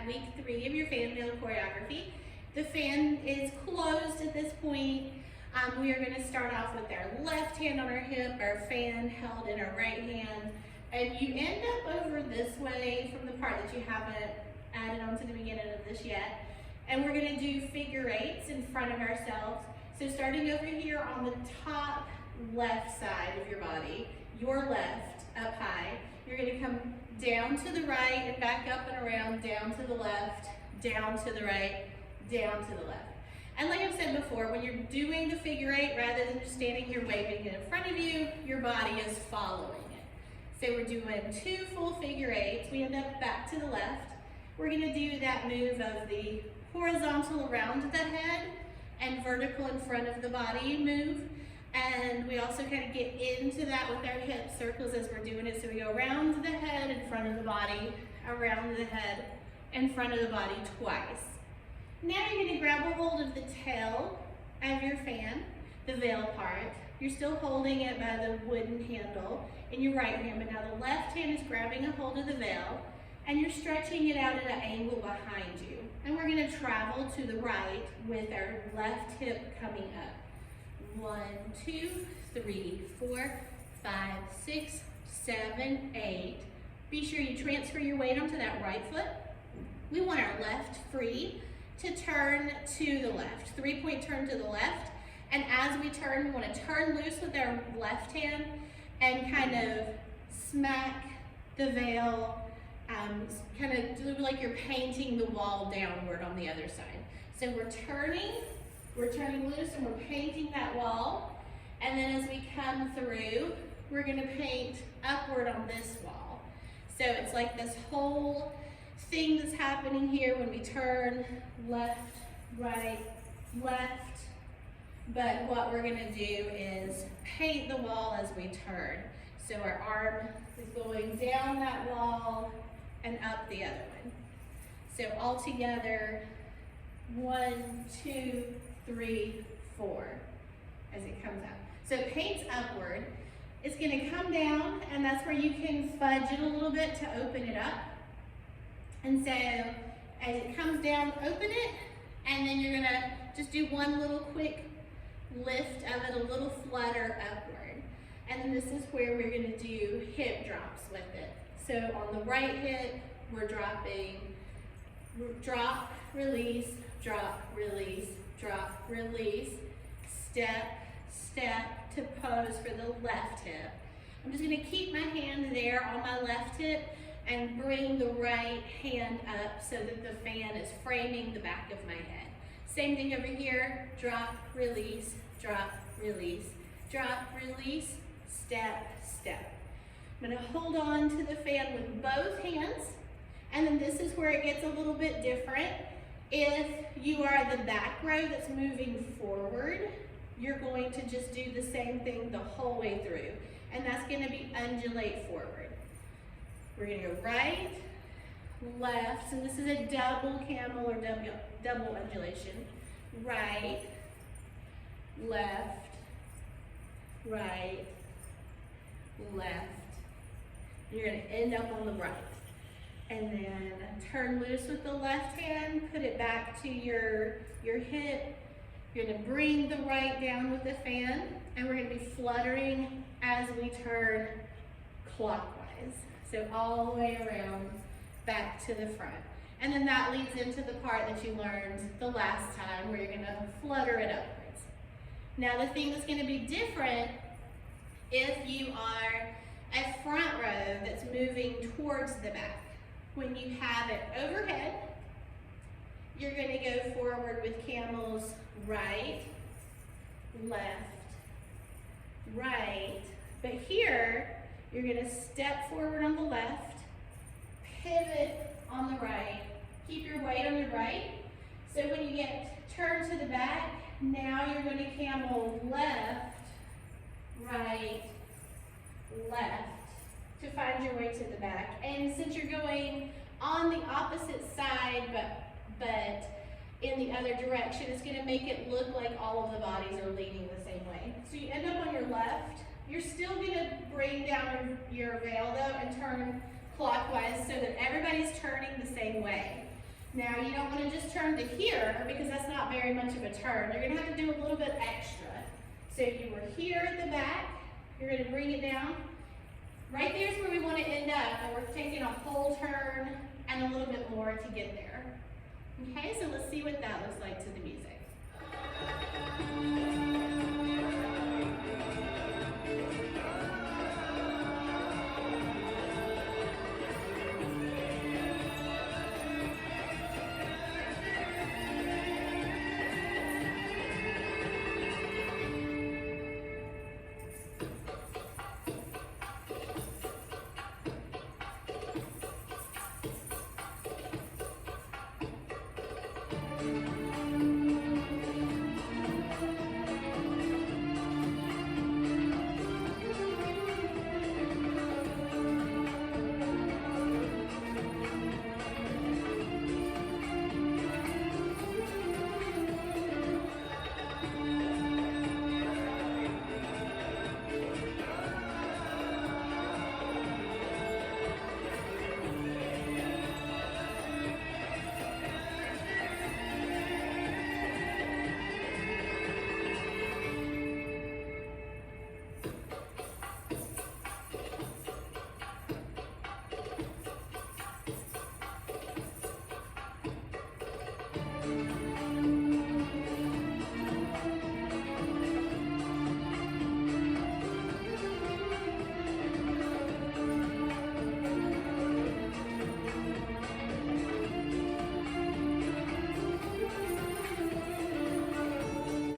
at week 3 of your fan wheel choreography. The fan is closed at this point. We are going to start off with our left hand on our hip, our fan held in our right hand, and you end up over this way from the part that you haven't added on to the beginning of this yet. And we're going to do figure eights in front of ourselves. So starting over here on the top left side of your body, your left up high, you're going to come down to the right and back up and around, down to the left, down to the right, down to the left. And like I've said before, when you're doing the figure eight, rather than just standing here waving it in front of you, your body is following it. So we're doing 2 full figure eights. We end up back to the left. We're going to do that move of the horizontal around the head and vertical in front of the body move. And we also kind of get into that with our hip circles as we're doing it. So we go around the head, in front of the body, around the head, in front of the body twice. Now you're going to grab a hold of the tail of your fan, the veil part. You're still holding it by the wooden handle in your right hand, but now the left hand is grabbing a hold of the veil, and you're stretching it out at an angle behind you. And we're going to travel to the right with our left hip coming up. 1, 2, 3, 4, 5, 6, 7, 8. Be sure you transfer your weight onto that right foot. We want our left free to turn to the left. 3-point turn to the left. And as we turn, we want to turn loose with our left hand and kind of smack the veil, kind of do like you're painting the wall downward on the other side. So we're turning loose and we're painting that wall. And then as we come through, we're going to paint upward on this wall. So it's like this whole thing that's happening here when we turn left, right, left. But what we're going to do is paint the wall as we turn. So our arm is going down that wall and up the other one. So all together, 1, 2, 3, 4, as it comes out. So it paints upward. It's going to come down, and that's where you can fudge it a little bit to open it up. And so as it comes down, open it, and then you're going to just do one little quick lift of it, a little flutter upward. And then this is where we're going to do hip drops with it. So on the right hip, we're dropping, drop, release, drop, release, drop, release, step, step to pose for the left hip. I'm just going to keep my hand there on my left hip and bring the right hand up so that the fan is framing the back of my head. Same thing over here, drop, release, drop, release, drop, release, step, step. I'm going to hold on to the fan with both hands, and then this is where it gets a little bit different. If you are the back row that's moving forward, you're going to just do the same thing the whole way through, and that's going to be undulate forward. We're going to go right, left, so this is a double camel or double undulation. Right, left, right, left. You're going to end up on the right. And then turn loose with the left hand, put it back to your hip. You're going to bring the right down with the fan, and we're going to be fluttering as we turn clockwise. So all the way around, back to the front. And then that leads into the part that you learned the last time where you're going to flutter it upwards. Now the thing that's going to be different if you are a front row that's moving towards the back. When you have it overhead, you're going to go forward with camels right, left, right. But here, you're going to step forward on the left, pivot on the right, keep your weight on your right. So when you get turned to the back, now you're going to camel left, right, left to find your way to the back. And since you're going on the opposite side, but in the other direction, it's going to make it look like all of the bodies are leaning the same way. So you end up on your left. You're still going to bring down your veil though and turn clockwise so that everybody's turning the same way. Now you don't want to just turn to here because that's not very much of a turn. You're going to have to do a little bit extra. So you were here at the back, you're going to bring it down. Right there is where we want to end up, and we're taking a full turn and a little bit more to get there. Okay, so let's see what that looks like to the music.